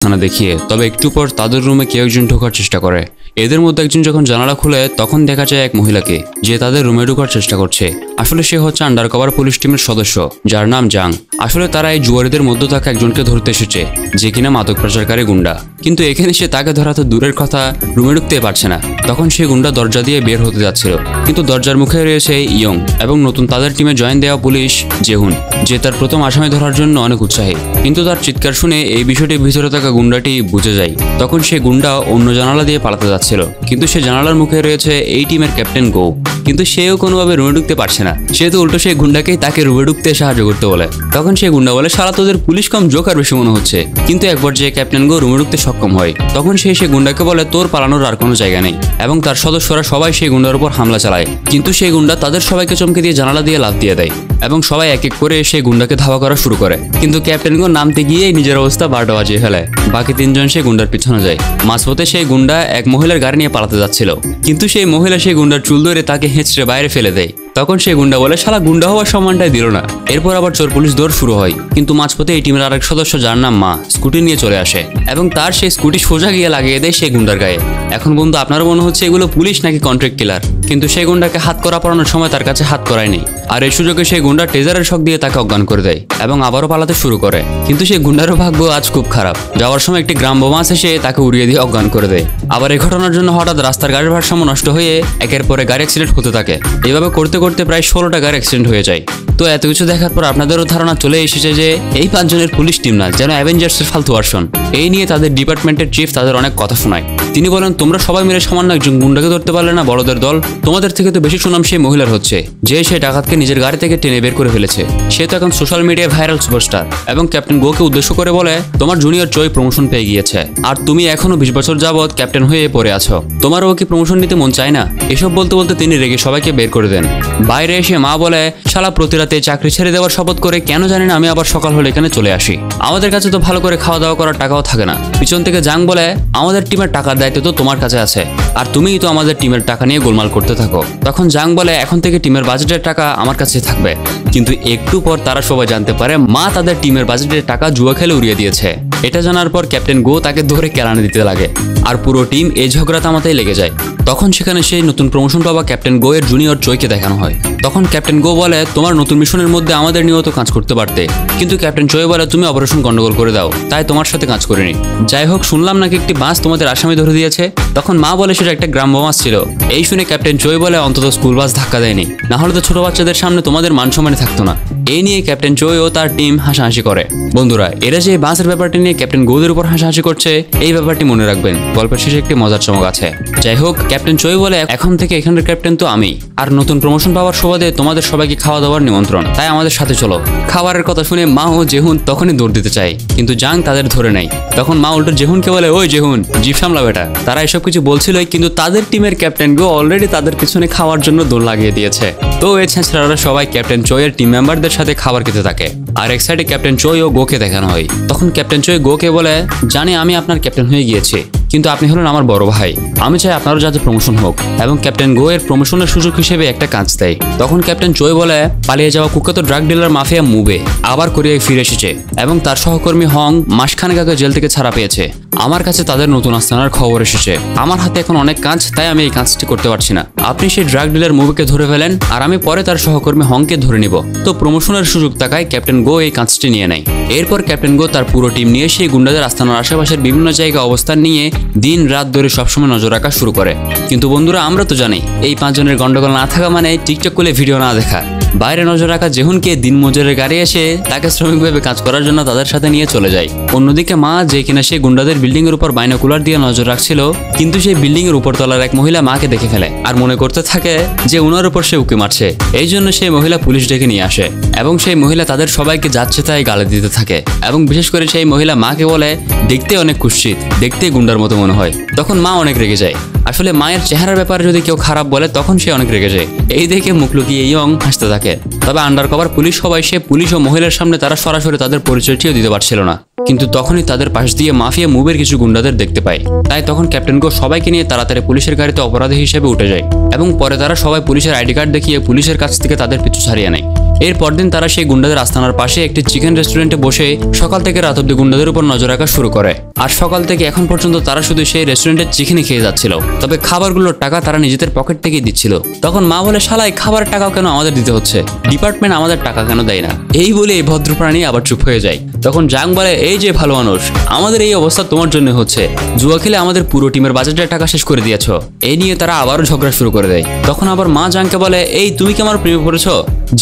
থানা দেখিয়ে। তবে একটু পর তাদের রুমে কেউ একজন ঢোকার চেষ্টা করে। এদের মধ্যে একজন যখন জানালা খুলে তখন দেখা যায় এক মহিলাকে, যে তাদের রুমে ঢোকার চেষ্টা করছে। আসলে সে হচ্ছে আন্ডারকভার পুলিশ টিমের সদস্য, যার নাম জাং। আসলে তারা এই জুয়ারিদের মধ্যে থাকা একজনকে ধরতে এসেছে, যে কিনা মাদক পাচারকারী গুন্ডা। কিন্তু এখানে সে তাকে ধরা তো দূরের কথা, রুমে ঢুকতে পারছে না। তখন সে গুন্ডা দরজা দিয়ে বের হতে যাচ্ছিল, কিন্তু দরজার মুখে রয়েছে ইয়ং এবং নতুন তাদের টিমে জয়েন দেওয়া পুলিশ জেহুন, যে তার প্রথম আসামি ধরার জন্য অনেক উৎসাহী। কিন্তু তার চিৎকার শুনে এই বিষয়টি ভিতরে থাকা গুন্ডাটি বুঝে যায়। তখন সে গুন্ডা অন্য জানালা দিয়ে পালাতে যাচ্ছিল, কিন্তু সে জানালার মুখে রয়েছে এই টিমের ক্যাপ্টেন গো। কিন্তু সেও কোনোভাবে রুমে ঢুকতে পারছে না। সে তো উল্টো সেই গুন্ডাকেই তাকে রুমে ঢুকতে সাহায্য করতে বলে। তখন সে গুন্ডা বলে, শালা তোদের পুলিশ কম, জোকার বেশি মনে হচ্ছে। কিন্তু একবার যে ক্যাপ্টেন গো রুমে ঢুকতে সক্ষম হয়, তখন সে গুন্ডাকে বলে তোর পালানোর আর কোনো জায়গা নেই, এবং তার সদস্যরা সবাই সেই গুন্ডার উপর হামলা চালায়। কিন্তু সেই গুন্ডা তাদের সবাইকে চমকে দিয়ে জানালা দিয়ে লাফ দিয়ে দেয়, এবং সবাই এক এক করে সেই গুন্ডাকে ধাওয়া করা শুরু করে। কিন্তু ক্যাপ্টেন গো নামতে গিয়ে নিজের অবস্থা 12টা বাজিয়ে ফেলে। বাকি 3 জন সেই গুন্ডার পিছনে যায়। মাঝপথে সেই গুন্ডা এক মহিলার গাড়ি নিয়ে পালাতে যাচ্ছিল, কিন্তু সেই মহিলা সেই গুন্ডার চুল ধরে তাকে হেঁচড়ে বাইরে ফেলে দেয়। তখন সেই গুন্ডা বলে, শালা গুন্ডা হওয়ার সম্মানটাই দিল না। এরপর আবার চোর পুলিশ দৌড় শুরু হয়। কিন্তু মাঝপথে এই টিমের আরেক সদস্য, যার নাম মা, স্কুটি নিয়ে চলে আসে এবং তার সেই স্কুটি সোজা গিয়ে লাগিয়ে দেয় সেই গুন্ডার গায়ে। এখন বন্ধু, আপনারও মনে হচ্ছে এগুলো পুলিশ নাকি কন্ট্রাক্ট কিলার, কিন্তু সেই গুন্ডাকে হাত করা পড়ানোর সময় তার কাছে হাত করাই নেই। আর এই সুযোগে সেই গুন্ডা টেজারের শক দিয়ে তাকে অজ্ঞান করে দেয় এবং আবারও পালাতে শুরু করে। কিন্তু সেই গুন্ডারও ভাগ্য আজ খুব খারাপ। যাওয়ার সময় একটি গ্রাম বোমা এসে তাকে উড়িয়ে দিয়ে অজ্ঞান করে দেয়। আবার এই ঘটনার জন্য হঠাৎ রাস্তার গাড়ির ভারসাম্য নষ্ট হয়ে একের পরে গাড়ি অ্যাক্সিডেন্ট হতে থাকে। এইভাবে করতে করতে প্রায় 16টা গাড়ি অ্যাক্সিডেন্ট হয়ে যায়। তো এত কিছু দেখার পর আপনাদেরও ধারণা চলে এসেছে যে এই 5 জনের পুলিশ টিম না, যেন অ্যাভেঞ্জার্সের ফালতু ভার্সন। এই নিয়ে তাদের ডিপার্টমেন্টের চিফ তাদের অনেক কথা শোনায়। তিনি বলেন, তোমরা সবাই মিলে সামান্য একজন গুন্ডাকে ধরতে পারলে না বড়দের দল? তোমাদের থেকে তো বেশি সুনাম সেই মহিলার হচ্ছে, যে সেই ডাকাতকে নিজের গাড়ি থেকে টেনে বের করে ফেলেছে। সে তো এখন সোশ্যাল মিডিয়ায় ভাইরাল সুপারস্টার। এবং ক্যাপ্টেন গোকে উদ্দেশ্য করে বলে, তোমার জুনিয়র চয় প্রমোশন পেয়ে গিয়েছে, আর তুমি এখনো 20 বছর যাবৎ ক্যাপ্টেন হয়ে পড়ে আছো। তোমারও কি প্রমোশন নিতে মন চায় না? এসব বলতে বলতে তিনি রেগে সবাইকে বের করে দেন। বাইরে এসে মা বলে, শালা প্রতি রাতে চাকরি ছেড়ে দেওয়ার শপথ করে কেন জানি না আমি আবার সকাল হলে এখানে চলে আসি। আমাদের কাছে তো ভালো করে খাওয়া দাওয়া করার টাকাও থাকে না। পিছন থেকে জাং বলে, আমাদের টিমের টাকার দায়িত্ব তো তোমার কাছে আছে, আর তুমিই তো আমাদের টিমের টাকা নিয়ে গোলমাল করতে থাকো। তখন জাং বলে, এখন থেকে টিমের বাজেটের টাকা আমার কাছে থাকবে। কিন্তু একটু পর তারা সবাই জানতে পারে মা তাদের টিমের বাজেটের টাকা জুয়া খেলে উড়িয়ে দিয়েছে। এটা জানার পর ক্যাপ্টেন গো তাকে ধরে কেলানি দিতে লাগে, আর পুরো টিম এই ঝগড়া থামাতেই লেগে যায়। তখন সেখানে সেই নতুন প্রমোশন পাওয়া ক্যাপ্টেন গো এর জুনিয়র চয়কে দেখানো হয়। তখন ক্যাপ্টেন গো বলে, তোমার নতুন মিশনের মধ্যে আমাদের নিয়েও তো কাজ করতে পারতে। কিন্তু ক্যাপ্টেন চয় বলে, তুমি অপারেশন গন্ডগোল করে দাও, তাই তোমার সাথে কাজ করিনি। যাই হোক, শুনলাম নাকি একটি বাস তোমাদের আসামি ধরে দিয়েছে। তখন মা বলে, সেটা একটা গ্রাম বোমা ছিল। এই শুনে ক্যাপ্টেন চয় বলে, অন্তত স্কুল বাস ধাক্কা দেয়নি, না হলে তো ছোট বাচ্চাদের সামনে তোমাদের মান সম্মানে থাকতো না। এই নিয়ে ক্যাপ্টেন চয় ও তার টিম হাসাহাসি করে। বন্ধুরা, এরা যে বাসের ব্যাপারটি নিয়ে ক্যাপ্টেন গোদের উপর হাসাহাসি করছে, এই ব্যাপারটি মনে রাখবেন, গল্পের শেষে একটি মজার চমক আছে। যাই হোক, ক্যাপ্টেন চয় বলে, এখন থেকে এখানের ক্যাপ্টেন তো আমি, আর নতুন প্রমোশন পাওয়ার সুবাদে তোমাদের সবাইকে খাওয়া দাওয়ার নিমন্ত্রণ, তাই আমাদের সাথে চলো। খাবারের কথা শুনে মা ও জেহুন তখনই দৌড় দিতে চায়, কিন্তু জাং তাদের ধরে নেয়। তখন মা উল্টো জেহুনকে বলে, ওই জেহুন, জিপ সামলা বেটা। তারা এসব কিছু বলছিলই, কিন্তু তাদের টিমের ক্যাপ্টেন গো অলরেডি তাদের পিছনে খাওয়ার জন্য দৌড় লাগিয়ে দিয়েছে। তো এই ছেঁচড়ারা সবাই ক্যাপ্টেন চয়ের টিম মেম্বারদের সাথে খাবার খেতে থাকে, আর এক সাইডে ক্যাপ্টেন চয় ও গোকে দেখানো হয়। তখন ক্যাপ্টেন চয় গোকে বলে, জানি আমি আপনার ক্যাপ্টেন হয়ে গিয়েছি, কিন্তু আপনি হলেন আমার বড় ভাই। আমি চাই আপনারও যাতে প্রমোশন হোক, এবং ক্যাপ্টেন গো এর প্রমোশনের সুযোগ হিসেবে একটা কাজ দেয়। তখন ক্যাপ্টেন চয় বলে, পালিয়ে যাওয়া কুখ্যাত ড্রাগ ডিলার মাফিয়া মুবে আবার কোরিয়ায় ফিরে এসেছে, এবং তার সহকর্মী হং মাসখানেক আগে জেল থেকে ছাড়া পেয়েছে। আমার কাছে তাদের নতুন আস্তানার খবর এসেছে। আমার হাতে এখন অনেক কাজ, তাই আমি এই কাজটি করতে পারছি না। আপনি সেই ড্রাগ ডিলার মুভিকে ধরে ফেলেন, আর আমি পরে তার সহকর্মী হংকে ধরে নিব। তো প্রমোশনের সুযোগ থাকায় ক্যাপ্টেন গো এই কাজটি নিয়ে নেয়। এরপর ক্যাপ্টেন গো তার পুরো টিম নিয়ে সেই গুন্ডাদের আস্তানার আশেপাশের বিভিন্ন জায়গায় অবস্থান নিয়ে দিন রাত ধরে সবসময় নজর রাখা শুরু করে। কিন্তু বন্ধুরা, আমরা তো জানি এই 5 জনের গন্ডগোল না থাকা মানে টিকটক করলে ভিডিও না দেখা। বাইরে নজর রাখা জেহুনকে দিন মজুরের গাড়ি এসে তাকে শ্রমিকভাবে কাজ করার জন্য তাদের সাথে নিয়ে চলে যায়। অন্যদিকে মা, যে কিনা সেই গুন্ডাদের বিল্ডিং এর উপর বাইনোকুলার দিয়ে নজর রাখছিল, কিন্তু সেই বিল্ডিং এর উপরতলার এক মহিলা মাকে দেখে ফেলে আর মনে করতে থাকে যে উনার উপর সে উকি মারছে। এই জন্য সেই মহিলা পুলিশ ডেকে নিয়ে আসে, এবং সেই মহিলা তাদের সবাইকে যাচ্ছে তাই গালি দিতে থাকে, এবং বিশেষ করে সেই মহিলা মাকে বলে, দেখতে অনেক কুৎসিত, দেখতে গুন্ডার মতো মনে হয়। তখন মা অনেক রেগে যায়। আসলে মায়ের চেহারার ব্যাপারে যদি কেউ খারাপ বলে তখন সে অনেক রেগে যায়। এই দেখে মুখ লুকিয়ে ইয়ং হাসতে থাকে। তবে আন্ডারকভার পুলিশ সবাই সে পুলিশ ও মহিলার সামনে তারা সরাসরি তাদের পরিচয়টিও দিতে পারছিল না। কিন্তু তখনই তাদের পাশ দিয়ে মাফিয়া মুভের কিছু গুন্ডাদের দেখতে পায়। তাই তখন ক্যাপ্টেন গো সবাইকে নিয়ে তাড়াতাড়ি পুলিশের গাড়িতে অপরাধী হিসেবে উঠে যায়, এবং পরে তারা সবাই পুলিশের আইডি কার্ড দেখিয়ে পুলিশের কাছ থেকে তাদের পিছু ছাড়িয়ে নেয়। এর পরদিন তারা সেই গুন্ডাদের আস্তানার পাশে একটি চিকেন রেস্টুরেন্টে বসে সকাল থেকে রাত অব্দি গুন্ডাদের উপর নজর রাখা শুরু করে। আর সকাল থেকে এখন পর্যন্ত তারা শুধু সেই রেস্টুরেন্টের চিকেনই খেয়ে যাচ্ছিল, তবে খাবারগুলোর টাকা তারা নিজেদের পকেট থেকেই দিচ্ছিল। তখন মা বলে, শালাই খাবারের টাকাও কেন আমাদের দিতে হচ্ছে, ডিপার্টমেন্ট আমাদের টাকা কেন দেয় না? এই বলে এই ভদ্রপ্রাণী আবার চুপ হয়ে যায়। তখন জাং বলে, এই যে ভালো মানুষ, আমাদের এই অবস্থা তোমার জন্য হচ্ছে, জুয়া খেলে আমাদের পুরো টিমের বাজেটের টাকা শেষ করে দিয়েছো। এই নিয়ে তারা আবারও ঝগড়া শুরু করে দেয়। তখন আবার মা জাংকে বলে, এই তুমি কি আমার প্রেমে পড়েছো?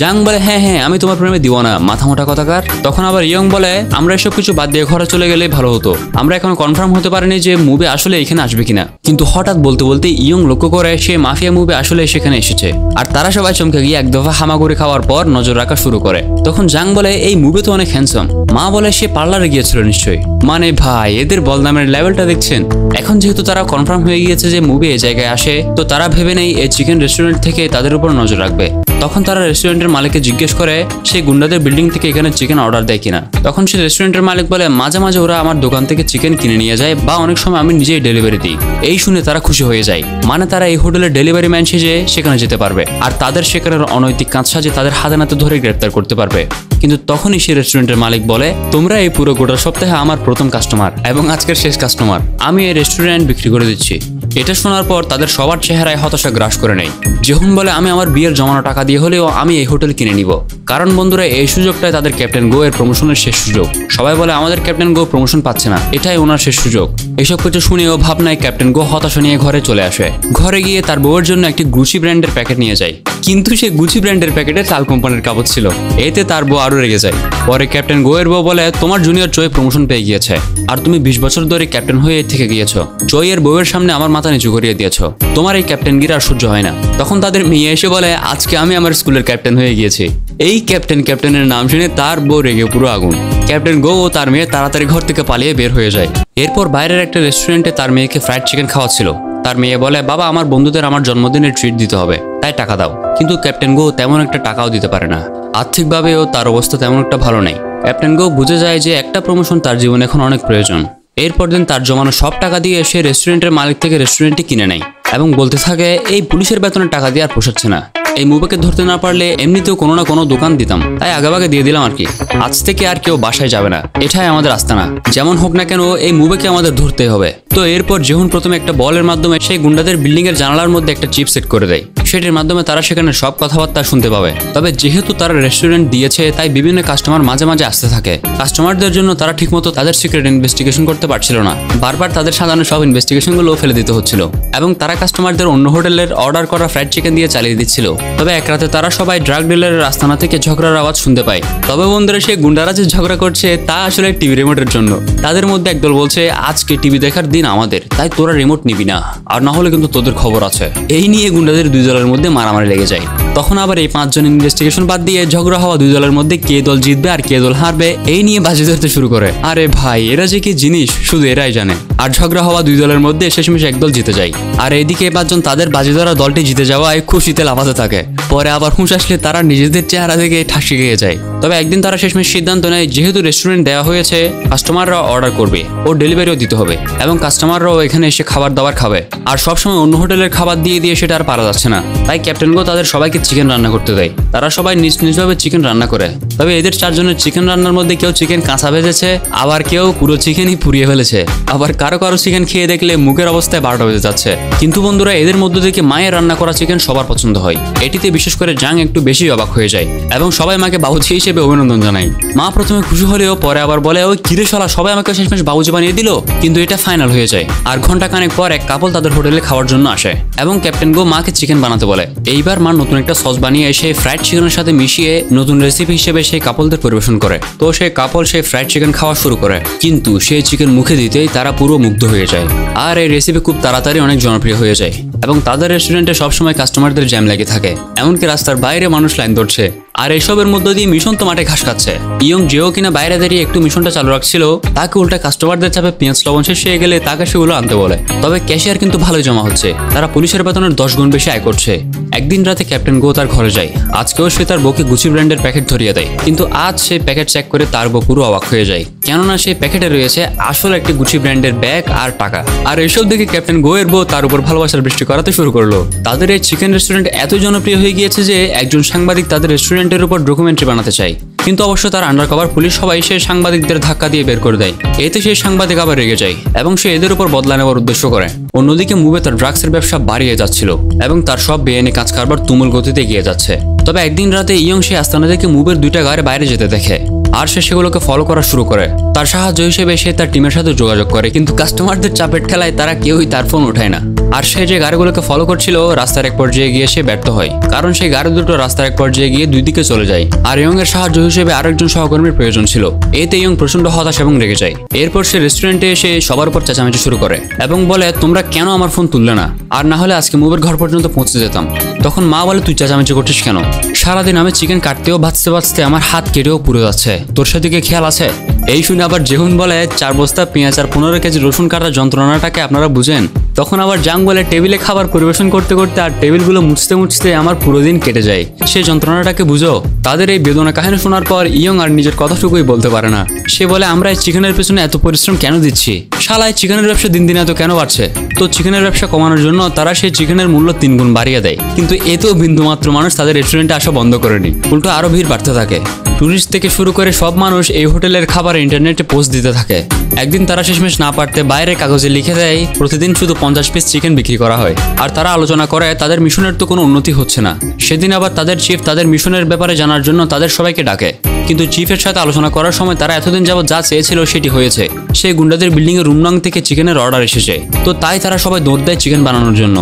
জাং বলে, হ্যাঁ হ্যাঁ, আমি তোমার প্রেমে দিব না, মাথা মোটা কথাকার। তখন আবার ইয়ং বলে, আমরা এসব কিছু বাদ দিয়ে ঘরে চলে গেলে ভালো হতো, আমরা এখনো কনফার্ম হতে পারিনি যে মুভি আসলে এখানে আসবে কিনা। কিন্তু হঠাৎ বলতে বলতে ইয়ং লক্ষ্য করে সে মাফিয়া মুভি আসলে সেখানে এসেছে। আর তারা সবাই চমকে গিয়ে এক দফা হামাগুড়ি খাওয়ার পর নজর রাখা শুরু করে। তখন জাং বলে, এই মুভি তো অনেক হ্যান্ডসাম। মা বলে, সে পার্লারে গিয়েছিল নিশ্চয়ই। মানে ভাই, এদের বদনামের লেভেলটা দেখছেন। এখন যেহেতু তারা কনফার্ম হয়ে গিয়েছে যে মুভি এই জায়গায় আসে, তো তারা ভেবে নেই এই চিকেন রেস্টুরেন্ট থেকে তাদের উপর নজর রাখবে। তখন তারা রেস্টুরেন্টের মালিককে জিজ্ঞেস করে সেই গুন্ডাদের বিল্ডিং থেকে এখানে চিকেন অর্ডার দেয় কিনা। তখন সে রেস্টুরেন্টের মালিক বলে, মাঝে মাঝে ওরা আমার দোকান থেকে চিকেন কিনে নিয়ে যায়, বা অনেক সময় আমি নিজেই ডেলিভারি দিই। এই শুনে তারা খুশি হয়ে যায়, মানে তারা এই হোটেলের ডেলিভারি ম্যান সেজে সেখানে যেতে পারবে, আর তাদের সেখানের অনৈতিক কাজ সাজে তাদের হাতে নাতে ধরে গ্রেপ্তার করতে পারবে। কিন্তু তখনই সে রেস্টুরেন্টের মালিক বলে, তোমরা এই পুরো গোটা সপ্তাহে আমার প্রথম কাস্টমার এবং আজকের শেষ কাস্টমার, আমি এই রেস্টুরেন্ট বিক্রি করে দিচ্ছি। এটা শোনার পর তাদের সবার চেহারায় হতাশা গ্রাস করে নেয়। জেহুন বলে, আমি আমার বিয়ের জমানো টাকা দিয়ে হলেও আমি এই হোটেল কিনে নিব, কারণ বন্ধুরা এই সুযোগটাই তাদের ক্যাপ্টেন গো এর প্রমোশনের শেষ সুযোগ। সবাই বলে আমাদের ক্যাপ্টেন গো প্রমোশন পাচ্ছে না, এটাই ওনার শেষ সুযোগ। এসব কিছু শুনেও ভাবনায় ক্যাপ্টেন গো হতাশা নিয়ে ঘরে চলে আসে। ঘরে গিয়ে তার বউয়ের জন্য একটি গুচি ব্র্যান্ডের প্যাকেট নিয়ে যায়, কিন্তু সে গুচি ব্র্যান্ডের প্যাকেটে টাল কোম্পানির কাপড় ছিল। এতে তার বউ আরো রেগে যায়। পরে ক্যাপ্টেন গো এর বউ বলে, তোমার জুনিয়র চয় প্রমোশন পেয়ে গিয়েছে, আর তুমি 20 বছর ধরে ক্যাপ্টেন হয়ে থেকে গিয়েছো। চয় এর বউয়ের সামনে আমার মাথা নিচু করিয়ে দিয়েছো, তোমার এই ক্যাপ্টেনগিরি আর সহ্য হয় না। তখন তাদের মেয়ে এসে বলে, আজকে আমি আমার স্কুলের ক্যাপ্টেন হয়ে গিয়েছি। এই ক্যাপ্টেনের নাম শুনে তার বউ রেগে পুরো আগুন। ক্যাপ্টেন গো ও তার মেয়ে তাড়াতাড়ি ঘর থেকে পালিয়ে বের হয়ে যায়। এরপর বাইরের একটা রেস্টুরেন্টে তার মেয়েকে ফ্রাইড চিকেন খাওয়াচ্ছিল। তার মেয়ে বলে, বাবা আমার বন্ধুদের আমার জন্মদিনের ট্রিট দিতে হবে, তাই টাকা দাও। কিন্তু ক্যাপ্টেন গো তেমন একটা টাকাও দিতে পারে না, আর্থিকভাবেও তার অবস্থা তেমন একটা ভালো নেই। ক্যাপ্টেন গো বুঝে যায় যে একটা প্রমোশন তার জীবনে এখন অনেক প্রয়োজন। এরপর দিন তার জমানো সব টাকা দিয়ে সে রেস্টুরেন্টের মালিক থেকে রেস্টুরেন্টটি কিনে নেয় এবং বলতে থাকে, এই পুলিশের বেতনের টাকা দিয়ে আর পোষাচ্ছে না, এই মুভিকে ধরতে না পারলে এমনিতেও কোনো না কোনো দোকান দিতাম, তাই আগেভাগে দিয়ে দিলাম আর কি। আজ থেকে আর কেউ বাসায় যাবে না, এটাই আমাদের আস্তানা, যেমন হোক না কেন এই মুভিকে আমাদের ধরতেই হবে। তো এরপর জেহুন প্রথমে একটা বলের মাধ্যমে সেই গুন্ডাদের বিল্ডিং এর জানালার মধ্যে একটা চিপ সেট করে দেয়। সেটির মাধ্যমে তারা সেখানে সব কথাবার্তা শুনতে পাবে। তবে যেহেতু তারা রেস্টুরেন্ট দিয়েছে, তাই বিভিন্ন কাস্টমার মাঝে মাঝে আসতে থাকে। কাস্টমারদের জন্য তারা ঠিকমতো তাদের সিক্রেট ইনভেস্টিগেশন করতে পারছিল না, বারবার তাদের সাধারণ সব ইনভেস্টিগেশনগুলো ফেলে দিতে হচ্ছিল, এবং তারা কাস্টমারদের অন্য হোটেলের অর্ডার করা ফ্রাইড চিকেন দিয়ে চালিয়ে দিচ্ছিল। তবে এক রাতে তারা সবাই ড্রাগ ডিলারের আস্তানা থেকে ঝগড়ার আওয়াজ শুনতে পায়। তবে বন্ধুরা, সেই গুন্ডারা যে ঝগড়া করছে তা আসলে টিভি রিমোটের জন্য। তাদের মধ্যে একদল বলছে, আজকে টিভি দেখার দিন আমাদের, তাই তোরা রিমোট নিবি না, আর না হলে কিন্তু তোদের খবর আছে। এই নিয়ে গুন্ডাদের দুই দলের মধ্যে মারামারি লেগে যায়। তখন আবার এই 5 জন ইনভেস্টিগেশন বাদ দিয়ে ঝগড়া হওয়া দুই দলের মধ্যে কে দল জিতবে আর কে দল হারবে এই নিয়ে বাজি ধরতে শুরু করে। আরে ভাই, এরা যে কি জিনিস শুধু এরাই জানে। আর ঝগড়া হওয়া দুই দলের মধ্যে শেষমেশ একদল জিতে যায়, আর এইদিকে 5 জন তাদের বাজি ধরা দলটি জিতে যাওয়ায় খুশিতে লাফাতে থাকে। পরে আবার হুঁশ আসলে তারা নিজেদের চেহারা থেকে ঠাসি খেয়ে যায়। তবে একদিন তারা শেষমেশ সিদ্ধান্ত নেয়, যেহেতু রেস্টুরেন্ট দেওয়া হয়েছে, কাস্টমাররা অর্ডার করবে ও ডেলিভারিও দিতে হবে, এবং কাস্টমাররাও এখানে এসে খাবার দাবার খাবে। আর সবসময় অন্য হোটেলের খাবার দিয়ে দিয়ে সেটা আর পারা যাচ্ছে না, তাই ক্যাপ্টেন গো তাদের সবাইকে চিকেন রান্না করতে দেয়। তারা সবাই নিজ নিজভাবে চিকেন রান্না করে। তবে এদের 4 জনের চিকেন রান্নার মধ্যে কেউ চিকেন কাঁচা ভেজেছে, আবার কেউ পুরো চিকেনই পুড়িয়ে ফেলেছে, আবার কারো কারো চিকেন খেয়ে দেখলে মুখের অবস্থায় 12টা বেজে যাচ্ছে। কিন্তু বন্ধুরা, এদের মধ্য থেকে মায়ের রান্না করা চিকেন সবার পছন্দ হয়। এটিতে বিশেষ করে জাং একটু বেশি অবাক হয়ে যায় এবং সবাই মাকে বাবুজি হিসেবে অভিনন্দন জানায়। মা প্রথমে খুশি হলেও পরে আবার বলে, ওই কিরে শালা, সবাই আমাকে শেষমেশ বাবুজি বানিয়ে দিল। কিন্তু এটা ফাইনাল হয়ে যায়। আর ঘন্টা খানেক পর এক কাপল তাদের হোটেলে খাওয়ার জন্য আসে এবং ক্যাপ্টেন গো মাকে চিকেন বানাতে বলে। এইবার মা নতুন একটা সস বানিয়ে এসে ফ্রাইড চিকেনের সাথে মিশিয়ে নতুন রেসিপি হিসেবে সেই কাপলদের পরিবেশন করে। তো সেই কাপল সেই ফ্রাইড চিকেন খাওয়া শুরু করে, কিন্তু সেই চিকেন মুখে দিতেই তারা পুরো মুগ্ধ হয়ে যায়। আর এই রেসিপি খুব তাড়াতাড়ি অনেক জনপ্রিয় হয়ে যায় এবং তাদের রেস্টুরেন্টে সবসময় কাস্টমারদের জ্যাম লেগে থাকে, এমনকি রাস্তার বাইরে মানুষ লাইন ধরছে। আর এইসবের মধ্য দিয়ে মিশন তো মাঠে ঘাস খাচ্ছে। ইয়ং যেও কিনা বাইরে দাঁড়িয়ে একটু মিশনটা চালু রাখছিল, তাকে উল্টা কাস্টমারদের চাপে পেঁয়াজ লবণ শেষ হয়ে গেলে তাকে সেগুলো আনতে বলে। তবে ক্যাশিয়ার কিন্তু ভালোই জমা হচ্ছে, তারা পুলিশের বেতনের 10 গুণ বেশি আয় করছে। একদিন রাতে ক্যাপ্টেন গো তার ঘরে যায়। আজকেও সে তার বউকে গুচি ব্র্যান্ডের প্যাকেট ধরিয়ে দেয়, কিন্তু আজ সেই প্যাকেট চেক করে তার বউ পুরো অবাক হয়ে যায়। কেননা সেই প্যাকেটে রয়েছে আসলে একটি গুচি ব্র্যান্ডের ব্যাগ আর টাকা। আর এসব দেখে ক্যাপ্টেন গো এর বউ তার উপর ভালোবাসার বৃষ্টি করাতে শুরু করলো। তাদের এই চিকেন রেস্টুরেন্ট এত জনপ্রিয় হয়ে গিয়েছে যে একজন সাংবাদিক তাদের রেস্টুরেন্টের উপর ডকুমেন্টারি বানাতে চায়, কিন্তু অবশ্য তার আন্ডারকভার পুলিশ সবাই সেই সাংবাদিকদের ধাক্কা দিয়ে বের করে দেয়। এতে সেই সাংবাদিক আবার রেগে যায় এবং সে এদের উপর বদলা নেওয়ার উদ্দেশ্য করে। অন্যদিকে মুভে তার ড্রাগসের ব্যবসা বাড়িয়ে যাচ্ছিল এবং তার সব বেআইনি কাজ কারবার তুমুল গতিতে এগিয়ে যাচ্ছে। তবে একদিন রাতে ইয়ং সেই আস্তানা থেকে মুভের 2টা গাড়ি বাইরে যেতে দেখে আর সে সেগুলোকে ফলো করা শুরু করে। তার সাহায্য হিসেবে সে তার টিমের সাথে যোগাযোগ করে, কিন্তু কাস্টমারদের চাপের খেলায় তারা কেউই তার ফোন উঠায় না। আর সে যে গাড়িগুলোকে ফলো করছিল রাস্তার এক পর্যায়ে গিয়ে সে ব্যর্থ হয়, কারণ সেই গাড়ি দুটো রাস্তার এক পর্যায়ে গিয়ে 2 দিকে চলে যায়। আর ইয়ং এর সাহায্য হিসেবে আরেকজন সহকর্মীর প্রয়োজন ছিল। এতে ইয়ং প্রচন্ড হতাশ এবং রেগে যায়। এরপর সে রেস্টুরেন্টে এসে সবার উপর চেঁচামেচি শুরু করে এবং বলে, তোমরা কেন আমার ফোন তুললে না? আর না হলে আজকে মুভের ঘর পর্যন্ত পৌঁছে যেতাম। তখন মা বলে, তুই চেঁচামেচি করছিস কেন? সারাদিন আমি চিকেন কাটতেও ভাজতে ভাজতে আমার হাত কেটেও পুড়ে যাচ্ছে, তোর সেদিকে খেয়াল আছে? এই শুনে আবার জেহুন বলে, 4 বস্তা পেঁয়াজ আর 15 কেজি রসুন কাটার যন্ত্রণাটাকে আপনারা বুঝেন? তখন আবার জাং বলে, টেবিলে খাবার পরিবেশন করতে করতে আর টেবিলগুলো মুছতে মুছতে আমার পুরো দিন কেটে যায়, সেই যন্ত্রণাটাকে বুঝো। তাদের এই বেদনা কাহিনী শোনার পর ইয়ং আর নিজের কথাটুকুই বলতে পারে না। সে বলে, আমরা এই চিকেনের পেছনে এত পরিশ্রম কেন দিচ্ছি? শালায় চিকেনের ব্যবসা দিন দিন এত কেন বাড়ছে? তো চিকেনের ব্যবসা কমানোর জন্য তারা সেই চিকেনের মূল্য 3 গুণ বাড়িয়ে দেয়, কিন্তু এতেও বিন্দুমাত্র মানুষ তাদের রেস্টুরেন্টে আসা বন্ধ করেনি, উল্টো আরো ভিড় বাড়তে থাকে। টুরিস্ট থেকে শুরু করে সব মানুষ এই হোটেলের খাবার ইন্টারনেটে পোস্ট দিতে থাকে। একদিন তারা শেষমেশ না পারতে বাইরে কাগজে লিখে দেয় প্রতিদিন শুধু 50 পিস চিকেন বিক্রি করা হয়। আর তারা আলোচনা করে তাদের মিশনের তো কোনো উন্নতি হচ্ছে না। সেদিন আবার তাদের চিফ তাদের মিশনের ব্যাপারে জানার জন্য তাদের সবাইকে ডাকে, কিন্তু চিফের সাথে আলোচনা করার সময় তারা এতদিন যাবত যা চেয়েছিল সেটি হয়েছে। সেই গুন্ডাদের বিল্ডিং এর রুম নং থেকে চিকেনের অর্ডার এসেছে, তো তাই তারা সবাই দৌড় দেয় চিকেন বানানোর জন্য,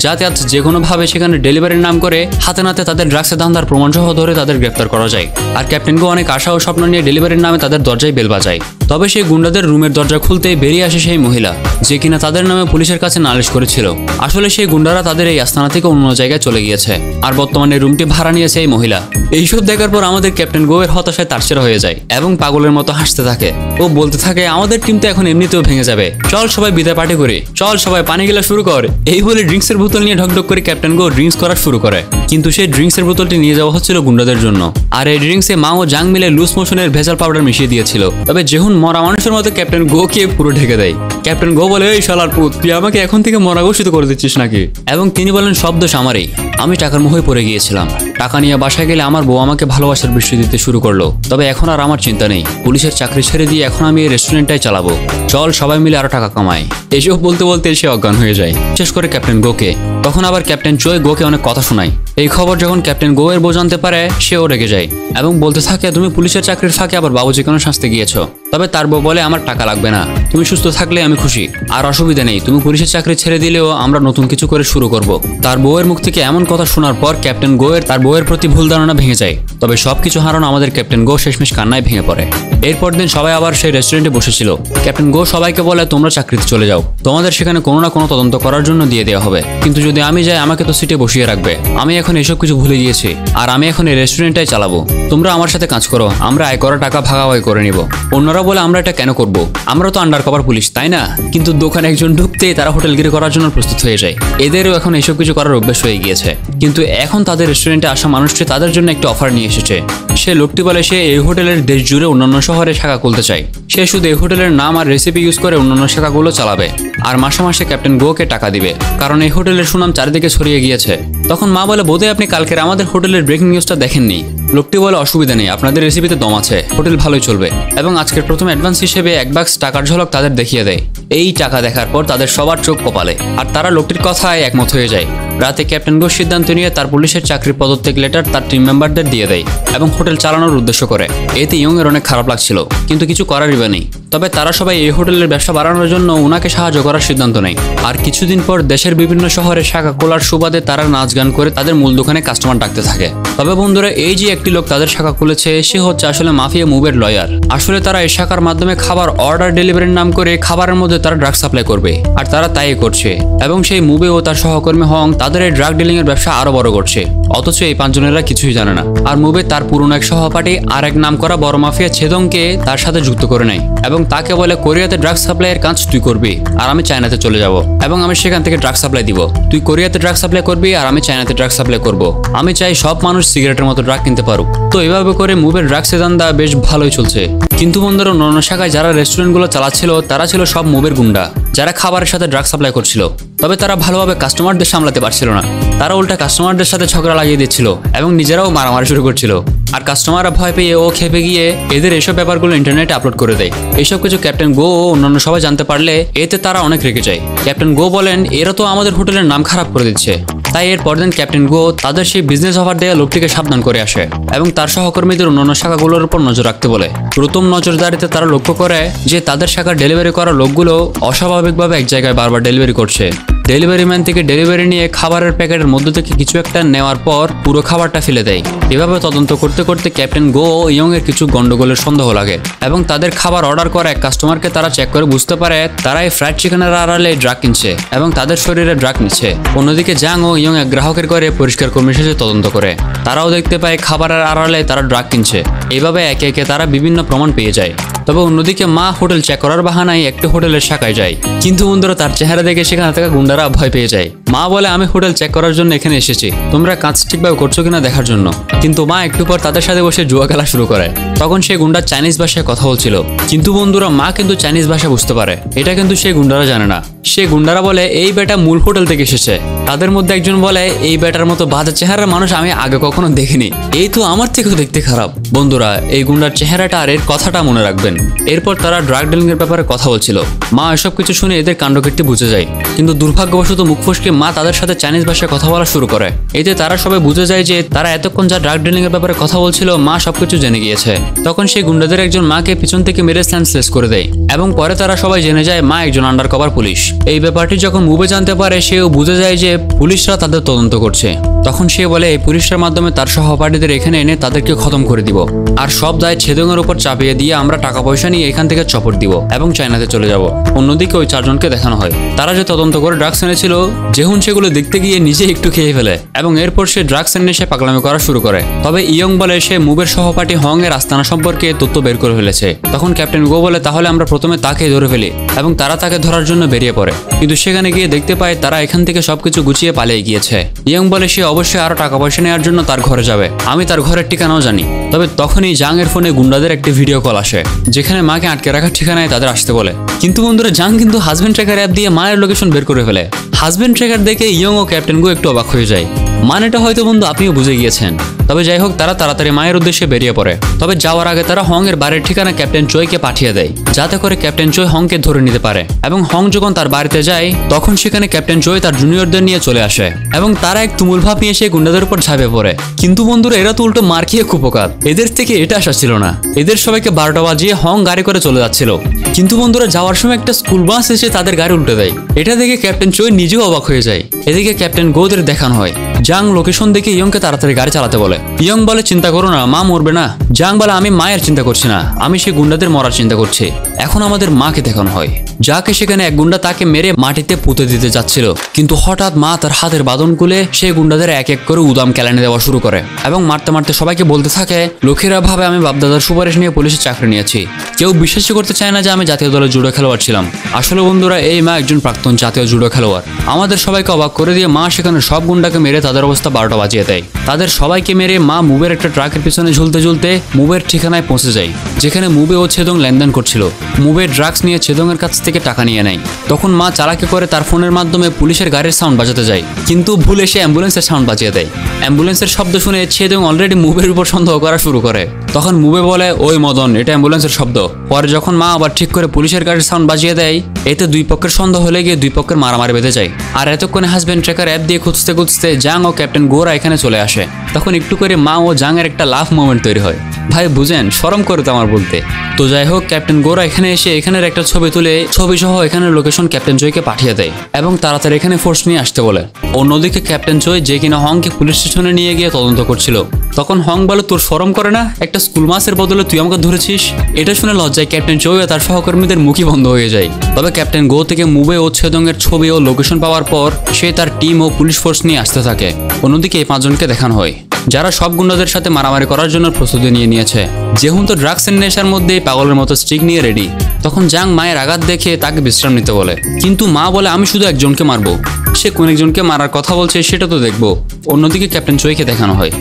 যাতে আজ যে কোনোভাবে সেখানে ডেলিভারির নাম করে হাতে নাতে তাদের ড্রাগসের ধান্দার প্রমাণ সহ ধরে তাদের গ্রেফতার করা যায়। আর ক্যাপ্টেন গো অনেক আশা ও স্বপ্ন নিয়ে ডেলিভারির নামে তাদের দরজায় বেল বাজায়। তবে সেই গুন্ডাদের রুমের দরজা খুলতেই বেরিয়ে আসে সেই মহিলা, যে কিনা তাদের নামে পুলিশের কাছে নালিশ করেছিল। আসলে সেই গুন্ডারা তাদের এই আস্তানা থেকে অন্য জায়গায় চলে গিয়েছে, আর বর্তমানে রুমটি ভাড়া নিয়েছে এই মহিলা। এইসব দেখার পর আমাদের ক্যাপ্টেন গো এর হতাশায় তারছেরা হয়ে যায় এবং পাগলের মতো হাসতে থাকে। ও বলতে থাকে, আমাদের টিম তো এখন এমনিতেও ভেঙে যাবে, চল সবাই বিদায় পার্টি করি, চল সবাই পানি গেলা শুরু কর। এই বলে ড্রিঙ্কসের বোতল নিয়ে ঢকঢক করে ক্যাপ্টেন গো ড্রিঙ্কস করা শুরু করে, কিন্তু সেই ড্রিঙ্কসের বোতলটি নিয়ে যাওয়া হচ্ছিল গুন্ডাদের জন্য। আর এই ড্রিঙ্কসে মা ও জাং মিলে লুজ মোশনের ভেজাল পাউডার মিশিয়ে দিয়েছিল। তবে যেহুন মরা মানুষের মতো ক্যাপ্টেন গো কে পুরো ঢেকে দেয়। ক্যাপ্টেন গো বলে, এই শালার পুত, তুই আমাকে এখন থেকে মরা ঘোষিত করে দিচ্ছিস নাকি? এবং তিনি বলেন, সব দোষ আমারই, আমি টাকার মোহে পড়ে গিয়েছিলাম। টাকা নিয়ে বাসায় গেলে আমার বউ আমাকে ভালোবাসার বৃষ্টি দিতে শুরু করলো। তবে এখন আর আমার চিন্তা নেই, পুলিশের চাকরি ছেড়ে দিয়ে এখন আমি এই রেস্টুরেন্টটাই চালাবো, চল সবাই মিলে আরো টাকা কামাই। এসব বলতে বলতে সে অজ্ঞান হয়ে যায়, বিশেষ করে ক্যাপ্টেন গোকে। তখন আবার ক্যাপ্টেন চোয় গোকে অনেক কথা শোনায়। এই খবর যখন ক্যাপ্টেন গো এর বউ জানতে পারে, সেও রেগে যায় এবং বলতে থাকে, তুমি পুলিশের চাকরির ফাঁকে আবার বাবুজি কেন শাস্তি গিয়েছো? তবে তার বউ বলে, আমার টাকা লাগবে না, তুমি সুস্থ থাকলে আমি খুশি, আর অসুবিধা নেই, তুমি পুলিশের চাকরি ছেড়ে দিলেও আমরা নতুন কিছু করে শুরু করব। তার বউয়ের মুখ থেকে এমন কথা শোনার পর ক্যাপ্টেন গো এর তার বউয়ের প্রতি ভুল ধারণা ভেঙে যায়। তবে সবকিছু হারানো আমাদের ক্যাপ্টেন গো শেষমেশ কান্নায় ভেঙে পড়ে। এরপর দিন সবাই আবার সেই রেস্টুরেন্টে বসেছিল। ক্যাপ্টেন গো সবাইকে বলে, তোমরা চাকরিতে চলে যাও, তোমাদের সেখানে কোনো না কোনো তদন্ত করার জন্য দিয়ে দেওয়া হবে, কিন্তু যদি আমি যাই আমাকে তো সিটে বসিয়ে রাখবে। আমি এখন এসব কিছু ভুলে গিয়েছি, আর আমি এখন এই রেস্টুরেন্টটাই চালাবো। তোমরা আমার সাথে কাজ করো, আমরা আয় করা টাকা ভাগাভাগি করে নিব। অন্যরা বলে, আমরা এটা কেন করব? আমরা তো আন্ডার কভার পুলিশ, তাই না? কিন্তু দোকানে একজন ঢুকতেই তারা হোটেলগিরি করার জন্য প্রস্তুত হয়ে যায়। এদেরও এখন এইসব কিছু করার অভ্যাস হয়ে গিয়েছে। কিন্তু এখন তাদের রেস্টুরেন্টে আসা মানুষটি তাদের জন্য একটা অফার নিয়ে এসেছে। সে লোকটি বলে, সে এই হোটেলের দেশ জুড়ে অন্যান্য শহরে শাখা খুলতে চায়। সে শুধু এই হোটেলের নাম আর রেসিপি ইউজ করে অন্যান্য শাখাগুলো চালাবে, আর মাসে মাসে ক্যাপ্টেন গোকে টাকা দিবে, কারণ এই হোটেলের সুনাম চারিদিকে ছড়িয়ে গিয়েছে। তখন মা বলে, বোধহয় আপনি কালকের আমাদের হোটেলের ব্রেকিং নিউজটা দেখেননি। লোকটি বলে, অসুবিধা নেই, আপনাদের রেসিপিতে দম আছে, হোটেল ভালোই চলবে। এবং আজকের প্রথম অ্যাডভান্স হিসেবে 1 বাক্স টাকার ঝলক তাদের দেখিয়ে দেয়। এই টাকা দেখার পর তাদের সবার চোখ কপালে, আর তারা লোকটির কথায় একমত হয়ে যায়। রাতে ক্যাপ্টেন গো সিদ্ধান্ত নিয়ে তার পুলিশের চাকরির পদত্যাগ লেটার তার টিম মেম্বারদের দিয়ে দেয় এবং হোটেল চালানোর উদ্দেশ্য করে। এতে ইয়ং এর অনেক খারাপ লাগছিল, কিন্তু কিছু করারই নেই। তবে তারা সবাই এই হোটেলের ব্যবসা বাড়ানোর জন্য ওনাকে সাহায্য করার সিদ্ধান্ত নেয়। আর কিছুদিন পর দেশের বিভিন্ন শহরে শাখা খোলার সুবাদে তারা নাচ গান করে তাদের মূল দোকানে কাস্টমার ডাকতে থাকে। তবে বন্ধুরা, এই যে একটি লোক তাদের শাখা খুলেছে, সে হচ্ছে আসলে মাফিয়া মুভের লয়ার। আসলে তারা এই শাখার মাধ্যমে খাবার অর্ডার ডেলিভারির নাম করে খাবারের মধ্যে তারা ড্রাগ সাপ্লাই করবে, আর তারা তাই করছে। এবং সেই মুভে ও তার সহকর্মী হং তাদের এই ড্রাগ ডিলিং এর ব্যবসা আরো বড় করছে, অথচ এই 5 জনেরা কিছুই জানে না। আর মুভে তার পুরনো এক সহপাঠী আর এক নাম করা বড় মাফিয়া ছেদংকে তার সাথে যুক্ত করে নেয় এবং তাকে বলে, কোরিয়াতে ড্রাগ সাপ্লাইয়ের কাজ তুই করবি আর আমি চায়নাতে চলে যাব, এবং আমি সেখান থেকে ড্রাগ সাপ্লাই দিব। তুই কোরিয়াতে ড্রাগ সাপ্লাই করবি আর আমি চায়নাতে ড্রাগ সাপ্লাই করব। আমি চাই সব মানুষ সিগারেটের মতো ড্রাগ কিনতে পারুক। তো এভাবে করে মুভের ড্রাগসের ধান্দা বেশ ভালোই চলছে। কিন্তু বন্ধুরা অন্য শাখায় যারা রেস্টুরেন্টগুলো চালাচ্ছিল তারা ছিল সব মুভের গুন্ডা, যারা খাবারের সাথে ড্রাগ সাপ্লাই করছিল। তবে তারা ভালোভাবে কাস্টমারদের সামলাতে পারছিল না, তারা উল্টা কাস্টমারদের সাথে ঝগড়া লাগিয়ে দিচ্ছিল এবং নিজেরাও মারামারি শুরু করছিল। আর কাস্টমাররা ভয় পেয়ে ও খেপে গিয়ে এদের এসব ব্যাপারগুলো ইন্টারনেটে আপলোড করে দেয়। এইসব কিছু ক্যাপ্টেন গো ও অন্যান্য সবাই জানতে পারলে এতে তারা অনেক রেগে যায়। ক্যাপ্টেন গো বলেন এরা তো আমাদের হোটেলের নাম খারাপ করে দিচ্ছে। তাই এর পরদিন ক্যাপ্টেন গো তাদের সেই বিজনেস অফার দেওয়া লোকটিকে সাবধান করে আসে এবং তার সহকর্মীদের অন্যান্য শাখাগুলোর উপর নজর রাখতে বলে। প্রথম নজরদারিতে তারা লক্ষ্য করে যে তাদের শাখার ডেলিভারি করা লোকগুলো অস্বাভাবিকভাবে এক জায়গায় বারবার ডেলিভারি করছে। ডেলিভারি ম্যান থেকে ডেলিভারি নিয়ে খাবারের প্যাকেটের মধ্য থেকে কিছু একটা নেওয়ার পর পুরো খাবারটা ফেলে দেয়। এভাবে তদন্ত করতে করতে ক্যাপ্টেন গো ও ইয়ং এর কিছু গন্ডগোলের সন্দেহ লাগে এবং তাদের খাবার অর্ডার করা এক কাস্টমারকে তারা চেক করে বুঝতে পারে তারা এই ফ্রাইড চিকেনের আড়ালে ড্রাগ কিনছে এবং তাদের শরীরে ড্রাগ নিচ্ছে। অন্যদিকে জাং ও ইয়ং এক গ্রাহকের করে পরিষ্কার কর্মীর সাথে তদন্ত করে, তারাও দেখতে পায় খাবারের আড়ালে তারা ড্রাগ কিনছে। এইভাবে একে একে তারা বিভিন্ন প্রমাণ পেয়ে যায়। তবে অন্যদিকে মা হোটেল চেক করার বাহানায় একটি হোটেলের শাখায় যায়, কিন্তু বন্ধুরা তার চেহারা দেখে সেখানে থাকা গুন্ডারা ভয় পেয়ে যায়। মা বলে আমি হোটেল চেক করার জন্য এখানে এসেছি, তোমরা কাজ ঠিকভাবে করছো কিনা দেখার জন্য। কিন্তু মা একটু পর তাদের সাথে বসে জুয়া খেলা শুরু করে। তখন সেই গুন্ডা চাইনিজ ভাষায় কথা বলছিল, কিন্তু বন্ধুরা মা কিন্তু চাইনিজ ভাষা বুঝতে পারে, এটা কিন্তু সেই গুন্ডারা জানে না। সেই গুন্ডারা বলে এই বেটা মূল হোটেল থেকে এসেছে। তাদের মধ্যে একজন বলে এই বেটার মতো বাজে চেহারার মানুষ আমি আগে কখনো দেখিনি, এই তো আমার থেকেও দেখতে খারাপ। বন্ধুরা এই গুন্ডার চেহারাটা আর এর কথাটা মনে রাখবেন। এরপর তারা ড্রাগ ডিলিং এর ব্যাপারে কথা বলছিল। মা এসব কিছু শুনে এদের কাণ্ডকীর্তি বুঝে যায়, কিন্তু দুর্ভাগ্যবশত মুখ ফসকে মা তাদের সাথে চাইনিজ ভাষায় কথা বলা শুরু করে। এতে তারা সবাই বুঝে যায় যে তারা এতক্ষণ যা ড্রাগ ডিলিং এর ব্যাপারে কথা বলছিল মা সবকিছু জেনে গিয়েছে। তখন সেই গুন্ডাদের একজন মাকে পিছন থেকে মেরে সেন্সলেস করে দেয় এবং পরে তারা সবাই জেনে যায় মা একজন আন্ডার কভার পুলিশ। এই ব্যাপারটি যখন মুভে জানতে পারে সেও বুঝে যায় যে পুলিশরা তাদের তদন্ত করছে। তখন সে বলে এই পুলিশের মাধ্যমে তার সহপাঠীদের এখানে এনে তাদেরকে খতম করে দিব, আর সব দায় ছেদঙের উপর চাপিয়ে দিয়ে আমরা টাকা পয়সা নিয়ে এখান থেকে চপর দিব এবং চায়নাতে চলে যাব। অন্যদিকে ওই চারজনকে দেখানো হয় তারা যে তদন্ত করে ড্রাগস এনেছিল, যেহুন সেগুলো দেখতে গিয়ে নিজে একটু খেয়ে ফেলে এবং এরপর সে ড্রাগস এনে সে পাগলামি করা শুরু করে। তবে ইয়ং বলে সে মুভের সহপাঠী হং এর আস্তানা সম্পর্কে তথ্য বের করে ফেলেছে। তখন ক্যাপ্টেন গো বলে তাহলে আমরা প্রথমে তাকে ধরে ফেলি এবং তারা তাকে ধরার জন্য বেরিয়ে পড়ে, কিন্তু সেখানে গিয়ে দেখতে পায় তারা এখান থেকে সবকিছু গুছিয়ে পালিয়ে গিয়েছে। ইয়ং বলে সে অবশ্যই আরো টাকা পয়সা নেওয়ার জন্য তার ঘরে যাবে, আমি তার ঘরের ঠিকানাও জানি। তবে তখনই জাং এর ফোনে গুন্ডাদের একটি ভিডিও কল আসে যেখানে মাকে আটকে রাখার ঠিকানায় তাদের আসতে বলে। কিন্তু বন্ধুরা জাং কিন্তু হাজবেন্ড ট্র্যাকার অ্যাপ দিয়ে মায়ের লোকেশন বের করে ফেলে। হাজবেন্ড ট্র্যাকার দেখে ইয়ং ও ক্যাপ্টেন গো একটু অবাক হয়ে যায়। মানেটা হয়তো বন্ধু আপনিও বুঝে গিয়েছেন। তবে যাই হোক তারা তাড়াতাড়ি মায়ের উদ্দেশ্যে বেরিয়ে পড়ে। তবে যাওয়ার আগে তারা হং এর বাড়ির ঠিকানা ক্যাপ্টেন চোইকে পাঠিয়ে দেয় যাতে করে ক্যাপ্টেন চোই হংকে ধরে নিতে পারে। এবং হং যখন তার বাড়িতে যায় তখন সেখানে ক্যাপ্টেন চোই তার জুনিয়রদের নিয়ে চলে আসে এবং তারা এক তুমুল ভাব নিয়ে সেই গুন্ডাদের উপর ঝাঁপিয়ে পড়ে। কিন্তু বন্ধুরা এরা তো উল্টো মার খেয়ে কুপোকাত, এদের থেকে এটা আশা ছিল না। এদের সবাইকে 12টা বাজিয়ে হং গাড়ি করে চলে যাচ্ছিল, কিন্তু বন্ধুরা যাওয়ার সময় একটা স্কুল বাস এসে তাদের গাড়ি উল্টে দেয়। এটা দেখে ক্যাপ্টেন চোই নিজেও অবাক হয়ে যায়। এদিকে ক্যাপ্টেন গোদের দেখানো হয়। জাং লোকেশন দেখে ইয়ংকে তাড়াতাড়ি গাড়ি চালাতে বলে। ইয়ং বলে চিন্তা করো না, মা মরবে না। জাং বলে আমি মায়ের চিন্তা করছি না, আমি সেই গুন্ডাদের মরার চিন্তা করছি। এখন আমাদের মাকে দেখানো হয়। যাকে সেখানে এক গুন্ডা তাকে মেরে মাটিতে পুঁতে দিতে যাচ্ছিল, কিন্তু হঠাৎ মা তার হাতের বাঁধন খুলে সেই গুন্ডাদের এক এক করে উদাম কেলানি দেওয়া শুরু করে এবং মারতে মারতে সবাইকে বলতে থাকে লোকেরা ভাবে আমি বাপদাদার সুপারিশ নিয়ে পুলিশের চাকরি নিয়েছি, কেউ বিশ্বাসই করতে চায় না যে আমি জাতীয় দলের জুডো খেলোয়াড় ছিলাম। আসলে বন্ধুরা এই মা একজন প্রাক্তন জাতীয় জুডো খেলোয়াড়। আমাদের সবাইকে অবাক করে দিয়ে মা সেখানে সব গুন্ডাকে মেরে তাদের অবস্থা 12টা বাজিয়ে দেয়। তাদের সবাইকে মেরে মা মুভের একটা ট্রাকের পিছনে ঝুলতে ঝুলতে মুভের ঠিকানায় পৌঁছে যায় যেখানে মুভে ও ছেদং লেনদেন করছিল। মুভের ড্রাগস নিয়ে ছেদংয়ের কাছ থেকে টাকা নিয়ে নেয়। তখন মা চালাকি করে তার ফোনের মাধ্যমে পুলিশের গাড়ির সাউন্ড বাজাতে যায়, কিন্তু ভুলে সে অ্যাম্বুলেন্সের সাউন্ড বাজিয়ে দেয়। অ্যাম্বুলেন্সের শব্দ শুনে ছেদং অলরেডি মুভের উপর সন্দেহ করা শুরু করে। তখন মুভে বলে ওই মদন এটা অ্যাম্বুলেন্সের শব্দ। পরে যখন মা আবার ঠিক করে পুলিশের গাড়ির সাউন্ড বাজিয়ে দেয় এতে দুই পক্ষের সন্দেহ হলে গিয়ে দুই পক্ষের মারামারি বেঁধে যায়। আর এতক্ষণে হাজবেন্ড ট্র্যাকার অ্যাপ দিয়ে খুঁজতে খুঁজতে জাং ও ক্যাপ্টেন গোরা এখানে চলে আসে। তখন একটু করে মা ও জাং এর একটা লাভ মোমেন্ট তৈরি হয়। ভাই বুঝেন, শরম করে তো আমার বলতে। তো যাই হোক ক্যাপ্টেন গোরা এখানে এসে এখানের একটা ছবি তুলে ছবি সহ এখানের লোকেশন ক্যাপ্টেন চোইকে পাঠিয়ে দেয় এবং তাড়াতাড়ি এখানে ফোর্স নিয়ে আসতে বলে। অন্যদিকে ক্যাপ্টেন চোই যে কিনা হংকে পুলিশ স্টেশনে নিয়ে গিয়ে তদন্ত করছিল, তখন হং বলে তোর শরম করে না, একটা স্কুল মাসের বদলে তুই আমাকে ধরেছিস। এটা শুনে লজ্জায় ক্যাপ্টেন চোই ও তার সহকর্মীদের মুখই বন্ধ হয়ে যায়। তবে ক্যাপ্টেন গো থেকে মুভে ও ছেদংয়ের ছবি ও লোকেশন পাওয়ার পর সে তার টিম ও পুলিশ ফোর্স নিয়ে আসতে থাকে। অন্যদিকে এই 5 জনকে দেখানো হয় যারা সব গুন্ডাদের সাথে মারামারি করার জন্য প্রস্তুতি নিয়ে নিয়েছে। যেহেতু তো ড্রাগসের নেশার মধ্যে পাগলের মতো স্টিক নিয়ে রেডি। তখন জাং মায়ের আঘাত দেখে তাকে বিশ্রাম নিতে বলে, কিন্তু মা বলে আমি শুধু একজনকে মারবো, সে কোন একজনকে মারার কথা বলছে সেটা তো দেখবো। অন্যদিকে ক্যাপ্টেন চোইকে দেখানো হয়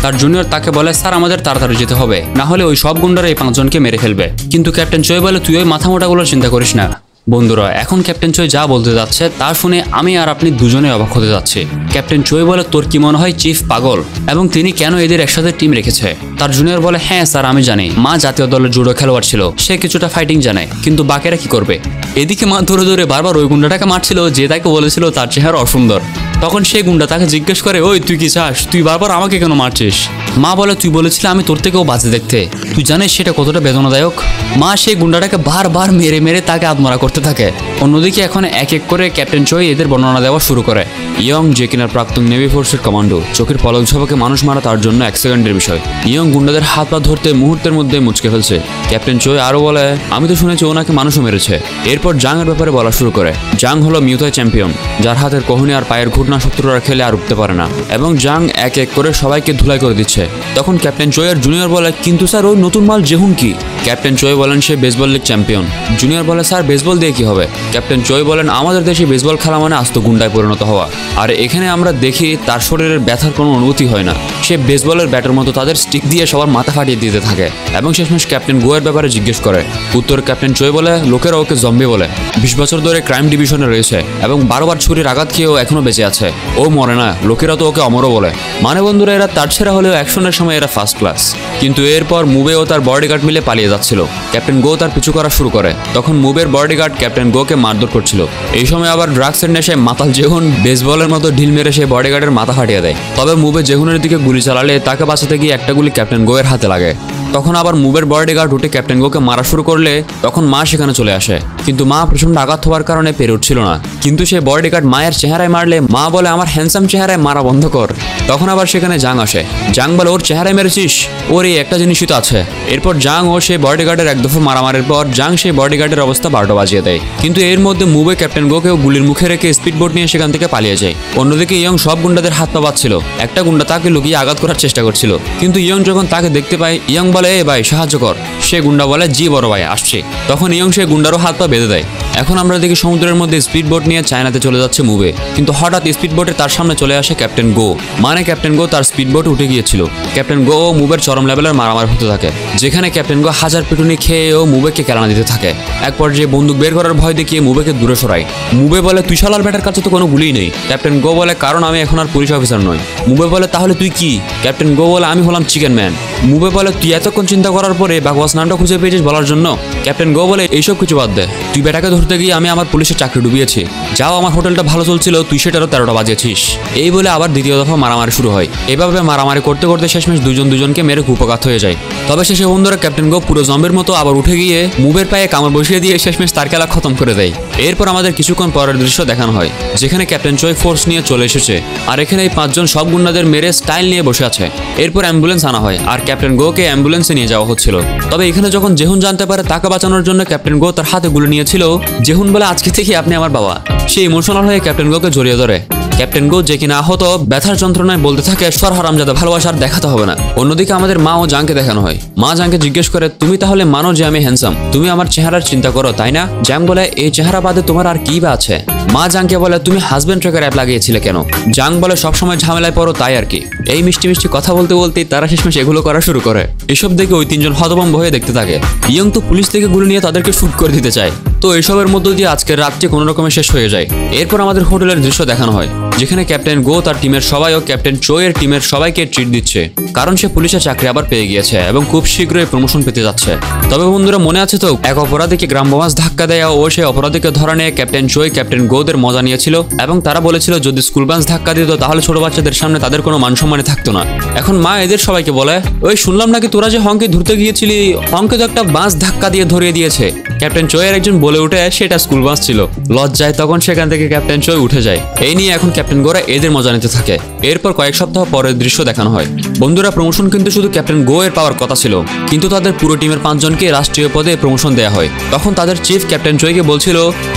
তার জুনিয়র তাকে বলে স্যার আমাদের তাড়াতাড়ি যেতে হবে, না হলে ওই সব গুন্ডারা এই 5 জনকে মেরে ফেলবে। কিন্তু ক্যাপ্টেন চয় বলে তুই ওই মাথা মোটাগুলো চিন্তা করিস না। বন্ধুরা, এখন ক্যাপ্টেন চয় যা বলতে যাচ্ছে তা শুনে আমি আর আপনি দুজনে অবাক হতে যাচ্ছি। ক্যাপ্টেন চয় বলে তোর কি মনে হয় চিফ পাগল এবং তিনি কেন এদের একসাথে টিম রেখেছে? তার জুনিয়র বলে হ্যাঁ স্যার আমি জানি, মা জাতীয় দলের জুডো খেলোয়াড় ছিল, সে কিছুটা ফাইটিং জানে, কিন্তু বাকিরা কি করবে? এদিকে মা ধরে ধরে বারবার ওই গুন্ডাটাকে মারছিল যে তাকে বলেছিল তার চেহারা অসুন্দর। তখন সেই গুন্ডা তাকে জিজ্ঞেস করে ওই তুই কি চাস, তুই বারবার আমাকে কেন মারছিস? মা বলে তুই বলেছিলি আমি তোর থেকেও বাজে দেখতে, তুই জানিস সেটা কতটা বেদনাদায়ক? মা সেই গুন্ডাটাকে বারবার মেরে মেরে তাকে আত্মহত্যা করতে থাকে। অন্যদিকে এখন এক এক করে ক্যাপ্টেন চয় এদের বর্ণনা দেওয়া শুরু করে। ইয়ং যে কিনার প্রাক্তন নেভি ফোর্সের কমান্ডো, চোখের পলক ঝাপকে মানুষ মারা তার জন্য 1 সেকেন্ডের বিষয়। ইয়ং গুন্ডাদের হাত পা ধরতে মুহূর্তের মধ্যে মুচকে ফেলছে। ক্যাপ্টেন চয় আরো বলে আমি তো শুনেছি ওনাকে মানুষও মেরেছে। এরপর জাং এর ব্যাপারে বলা শুরু করে। জাং হলো মিউথাই চ্যাম্পিয়ন, যার হাতের কোহনি আর পায়ের ঘুটনা শত্রুরা খেলে আর উঠতে পারে না, এবং জাং এক এক করে সবাইকে ধুলাই করে দিচ্ছে। তখন ক্যাপ্টেন চয়ের জুনিয়র বলে কিন্তু স্যার ওই নতুন মাল জেহুন কি? ক্যাপ্টেন চয় বলেন সে বেসবল লিগ চ্যাম্পিয়ন। জুনিয়র বলে স্যার বেসবল দিয়ে কি হবে? ক্যাপ্টেন চয় বলেন আমাদের দেশে বেসবল খেলা মানে আস্ত গুন্ডায় পরিণত হওয়া, আর এখানে আমরা দেখি তার শরীরের ব্যথার কোনো অনুভূতি হয় না। সে বেসবলের ব্যাটের মতো তাদের স্টিক দিয়ে সবার মাথা ফাটিয়ে দিতে থাকে এবং শেষমেশ ক্যাপ্টেন গোয়ের ব্যাপারে জিজ্ঞেস করে। উত্তর ক্যাপ্টেন চয় বলে লোকেরা ওকে জম্বি বলে, 20 বছর ধরে ক্রাইম ডিভিশনে রয়েছে এবং 12 বার ছুরির আঘাত খেয়েও এখনো বেঁচে আছে। ও মরে না, লোকেরা তো ওকে অমরও বলে। মানে বন্ধুরা, এরা তার ছেড়া হলেও অ্যাকশনের সময় এরা ফার্স্ট ক্লাস। কিন্তু এরপর মুবে ও তার বডিগার্ড মিলে পালিয়ে যাচ্ছিল। ক্যাপ্টেন গো তার পিছু করা শুরু করে। তখন মুবের বডিগার্ড ক্যাপ্টেন গোকে মারধর করছিল। এই সময় আবার ড্রাগসের নেশায় মাতাল জেহুন বেসবলের মতো ঢিল মেরে সে বডিগার্ডের মাথা ফাটিয়ে দেয়। তবে মুবে জেহুনের দিকে গুলি চালালে তাকে বাঁচাতে গিয়ে একটা গুলি ক্যাপ্টেন গোয়ের হাতে লাগে। তখন আবার মুবের বডিগার্ড উঠে ক্যাপ্টেন গোকে মারা শুরু করলে তখন মা সেখানে চলে আসে, কিন্তু মা প্রচন্ড আঘাত হওয়ার কারণে পেরে উঠছিল না। কিন্তু সে বডিগার্ড মায়ের চেহারায় মারলে মা বলে আমার হ্যান্ডসাম চেহারায় মারা বন্ধ কর। তখন আবার সেখানে জাং আসে। জাং বলে ওর চেহারায় মেরেছিস, ওর এই একটা জিনিসই তো আছে। এরপর জাং ও সেই বডিগার্ডের এক দফা মারামারির পর জাং সেই বডিগার্ডের অবস্থা 12টা বাজিয়ে দেয়। কিন্তু এর মধ্যে মুবে ক্যাপ্টেন গোকেও গুলির মুখে রেখে স্পিডবোট নিয়ে সেখান থেকে পালিয়ে যায়। অন্যদিকে ইয়ং সব গুন্ডাদের হাত পা বাঁধছিল। একটা গুন্ডা তাকে লুকিয়ে আঘাত করার চেষ্টা করছিল, কিন্তু ইয়ং যখন তাকে দেখতে পায় ইয়ং বলে এ ভাই সাহায্য কর। সে গুন্ডা বলে জি বড় ভাই আসছে। তখন ইয়ং সে গুন্ডারও হাত পা বেঁধে দেয়। এখন আমরা দেখি সমুদ্রের মধ্যে স্পিডবোট নিয়ে চায়নাতে চলে যাচ্ছে মুবে, কিন্তু হঠাৎ স্পিডবোটে তার সামনে চলে আসে ক্যাপ্টেন গো। মানে ক্যাপ্টেন গো তার স্পিডবোটে উঠে গিয়েছিল। ক্যাপ্টেন গো ও মুবের চরম লেভেলের মারামারি হতে থাকে, যেখানে ক্যাপ্টেন গো হাজার পিটুনি খেয়েও মুবেকে কেলানা দিতে থাকে। এক পর্যায়ে বন্দুক বের করার ভয় দেখিয়ে মুবেকে দূরে সরায়। মুবে বলে তুই শালার ব্যাটার কাছে তো কোনো গুলিই নেই। ক্যাপ্টেন গো বলে কারণ আমি এখন আর পুলিশ অফিসার নই। মুবে বলে তাহলে তুই কি? ক্যাপ্টেন গো বলে আমি হলাম চিকেন ম্যান। মুবে বলে তুই এতক্ষণ চিন্তা করার পরে বাকওয়াস নামটা খুঁজে পেয়েছিস বলার জন্য? ক্যাপ্টেন গো বলে এইসব কিছু বাদ দে, তুই বেটাকে ধরতে গিয়ে আমি আমার পুলিশের চাকরি ডুবিয়েছি। যাও, আমার হোটেলটা ভালো চলছিল, তুই সেটারও 13টা বাজিয়েছিস। এই বলে আবার দ্বিতীয় দফা মারামারি শুরু হয়। এভাবে মারামারি করতে করতে শেষমেশ দুজনকে মেরে কুপঘাত হয়ে যায়। তবে শেষে বন্ধুরা ক্যাপ্টেন গো পুরো জম্বের মতো আবার উঠে গিয়ে মুবের পায়ে কামড় বসিয়ে দিয়ে শেষমেশ তার খেলা খতম করে দেয়। এরপর আমাদের কিছুক্ষণ পরের দৃশ্য দেখানো হয়, যেখানে ক্যাপ্টেন চয় ফোর্স নিয়ে চলে এসেছে আর এখানে এই 5 জন সব গুন্ডাদের মেরে স্টাইল নিয়ে বসে আছে। এরপর অ্যাম্বুলেন্স আনা হয় আর ক্যাপ্টেন গোকে অ্যাম্বুলেন্সে নিয়ে যাওয়া হচ্ছিল। তবে এখানে যখন জেহুন জানতে পারে তাকে বাঁচানোর জন্য ক্যাপ্টেন গো তার হাতে গুলি নিয়েছিল, জেহুন বলে আজকে থেকে আপনি আমার বাবা। সে ইমোশনাল হয়ে ক্যাপ্টেন গোকে জড়িয়ে ধরে। ক্যাপ্টেন গো যে কিনা আহত ব্যথার যন্ত্রণায় বলতে থাকে সর হারামজাদা, ভালোবাসার দেখাতে হবে না। অন্যদিকে আমাদের মা ও জাংকে দেখানো হয়। মা জাংকে জিজ্ঞেস করে তুমি তাহলে মানো যে আমি হ্যান্ডসাম, তুমি আমার চেহারার চিন্তা করো তাই না? জাং বলে এই চেহারা বাদে তোমার আর কি বা আছে? মা জাংকে বলে তুমি হাজবেন্ড ট্র্যাকার অ্যাপ লাগিয়েছিলে কেন? জাং বলে সবসময় ঝামেলায় পড়ো তাই আর কি। এই মিষ্টি মিষ্টি কথা বলতে বলতেই তারা শেষমেশ এগুলো করা শুরু করে। এসব দেখে ওই 3 জন হতভম্ব হয়ে দেখতে থাকে। ইয়ং তো পুলিশ থেকে গুলি নিয়ে তাদেরকে শুট করে দিতে চায়। তো এসবের মধ্য দিয়ে আজকের রাতটি কোনো রকমে শেষ হয়ে যায়। এরপর আমাদের হোটেলের দৃশ্য দেখানো হয়, যেখানে ক্যাপ্টেন গো তার টিমের সবাই ও ক্যাপ্টেন চোয়ের টিমের সবাইকে ট্রিট দিচ্ছে, কারণ সে পুলিশের চাকরি আবার পেয়ে গিয়েছে এবং খুব শীঘ্রই প্রমোশন পেতে যাচ্ছে। তবে বন্ধুরা মনে আছে তো, এক অপরাধীকে গ্রামবাস ধাক্কা দেয়া ও সেই অপরাধীকে ধরা নিয়ে ক্যাপ্টেন চোয় ক্যাপ্টেন গোদের মজা নিয়েছিল এবং তারা বলেছিল যদি স্কুল বাস ধাক্কা দিত তাহলে ছোট বাচ্চাদের সামনে তাদের কোনো মান সম্মানে থাকতো না। এখন মা এদের সবাইকে বলে ওই শুনলাম নাকি তোরা যে হংকে ধরতে গিয়েছিলি, হংকে তো একটা বাস ধাক্কা দিয়ে ধরিয়ে দিয়েছে। ক্যাপ্টেন চোয়ের একজন বলে উঠে সেটা স্কুল বাস ছিল। লজ্জায় তখন সেখান থেকে ক্যাপ্টেন চয় উঠে যায়। এই নিয়ে এখন ক্যাপ্টেন গোরা এদের মজা নিতে থাকে। এরপর কয়েক সপ্তাহ পরের দৃশ্য দেখানো হয়। বন্ধুরা প্রমোশন কিন্তু শুধু ক্যাপ্টেন গো এর পাওয়ার কথা ছিল, কিন্তু তাদের পুরো টিমের 5 জনকে রাষ্ট্রীয় পদে প্রমোশন দেওয়া হয়। তখন তাদের চিফ ক্যাপ্টেন চয়কে বলছিল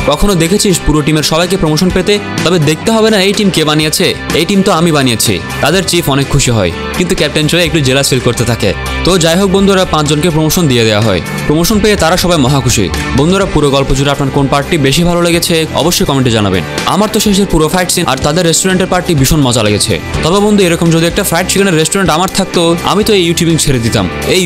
কখনো দেখেছিস পুরো টিমের আপনাদের সবাইকে প্রমোশন পেতে, তবে দেখতে হবে না এই টিম কে বানিয়েছে, এই টিম তো আমি বানিয়েছি। তাদের চিফ অনেক খুশি হয়, কিন্তু ক্যাপ্টেন চয়ে একটু জেলাস ফিল করতে থাকে। তো যাই হোক বন্ধুরা, 5 জনকে প্রমোশন দিয়ে দেওয়া হয়। প্রমোশন পেয়ে তারা সবাই মহা খুশি। বন্ধুরা, পুরো গল্প জুড়ে আপনার কোন পার্টটি বেশি ভালো লেগেছে অবশ্যই কমেন্টে জানাবেন। আমার তো শেষের পুরো ফাইট সিন আর তাদের রেস্টুরেন্টের পার্টি ভীষণ মজা লেগেছে। তবে বন্ধু, এরকম যদি একটা ফ্রাইড চিকেনের রেস্টুরেন্ট আমার থাকতো, আমি তো এই ইউটিউবিং ছেড়ে দিতাম। এই